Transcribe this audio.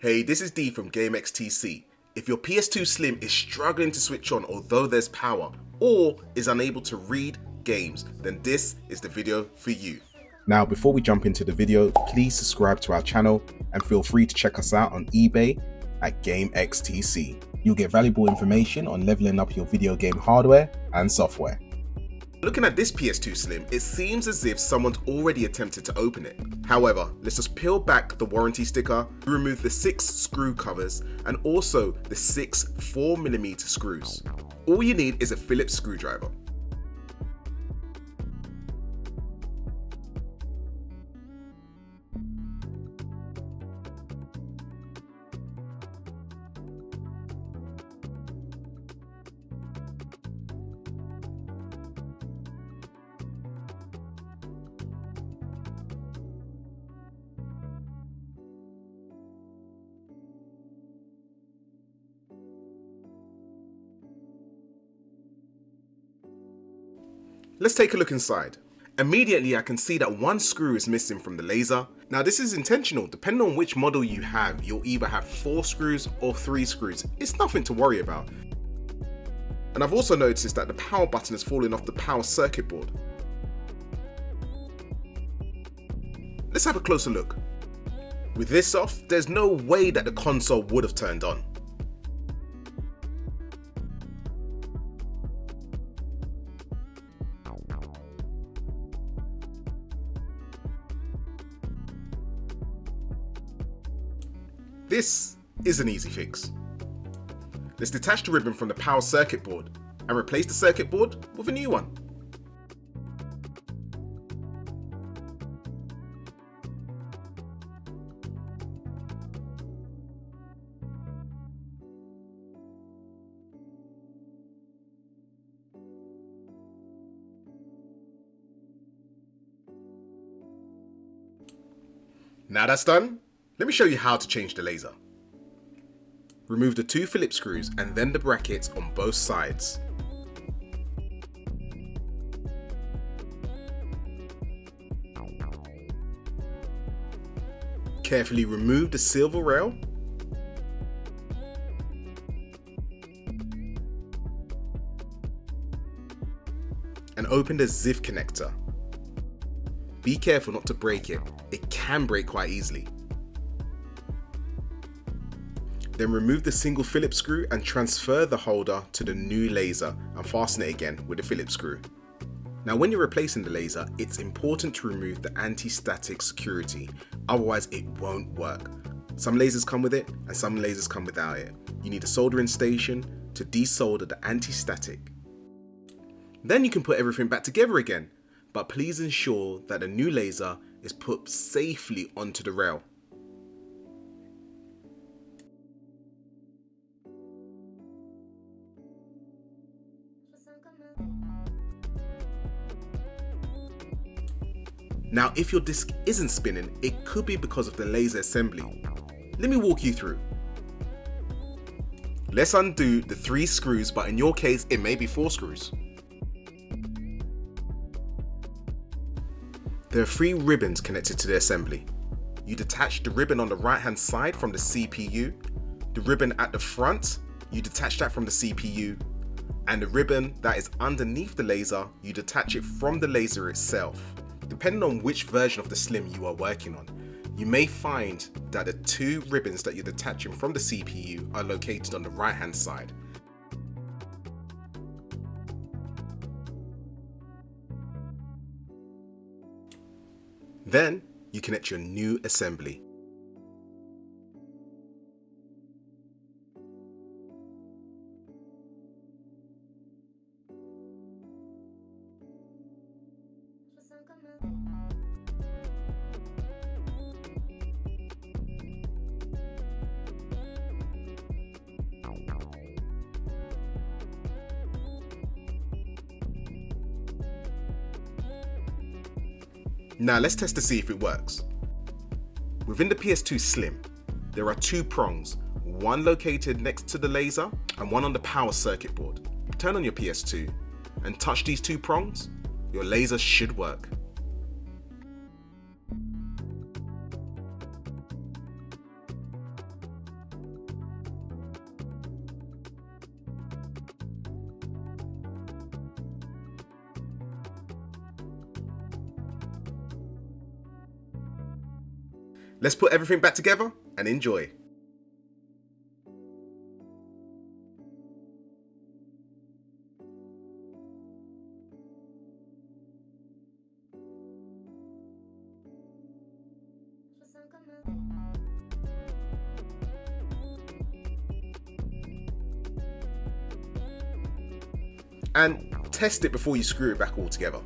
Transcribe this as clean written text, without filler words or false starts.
Hey, this is D from GameXTC. If your PS2 Slim is struggling to switch on although there's power, or is unable to read games, then this is the video for you. Now, before we jump into the video, please subscribe to our channel and feel free to check us out on eBay at GameXTC. You'll get valuable information on leveling up your video game hardware and software. Looking at this PS2 Slim, it seems as if someone's already attempted to open it. However, let's just peel back the warranty sticker, remove the 6 screw covers, and also the 6 4mm screws. All you need is a Phillips screwdriver. Let's take a look inside. Immediately I can see that one screw is missing from the laser. Now this is intentional. Depending on which model you have, you'll either have 4 screws or 3 screws. It's nothing to worry about. And I've also noticed that the power button has fallen off the power circuit board. Let's have a closer look. With this off, there's no way that the console would have turned on. This is an easy fix. Let's detach the ribbon from the power circuit board and replace the circuit board with a new one. Now that's done, let me show you how to change the laser. Remove the 2 Phillips screws and then the brackets on both sides. Carefully remove the silver rail. And open the ZIF connector. Be careful not to break it. It can break quite easily. Then remove the single Phillips screw and transfer the holder to the new laser and fasten it again with the Phillips screw. Now when you're replacing the laser, it's important to remove the anti-static security, otherwise it won't work. Some lasers come with it and some lasers come without it. You need a soldering station to desolder the anti-static. Then you can put everything back together again, but please ensure that the new laser is put safely onto the rail. Now if your disc isn't spinning, it could be because of the laser assembly. Let me walk you through. Let's undo the 3 screws, but in your case it may be 4 screws. There are 3 ribbons connected to the assembly. You detach the ribbon on the right hand side from the CPU, the ribbon at the front, you detach that from the CPU, and the ribbon that is underneath the laser, you detach it from the laser itself. Depending on which version of the Slim you are working on, you may find that the 2 ribbons that you're detaching from the CPU are located on the right hand side. Then you connect your new assembly. Now let's test to see if it works. Within the PS2 Slim, there are 2 prongs, one located next to the laser and one on the power circuit board. Turn on your PS2 and touch these 2 prongs, your laser should work. Let's put everything back together and enjoy. And test it before you screw it back all together.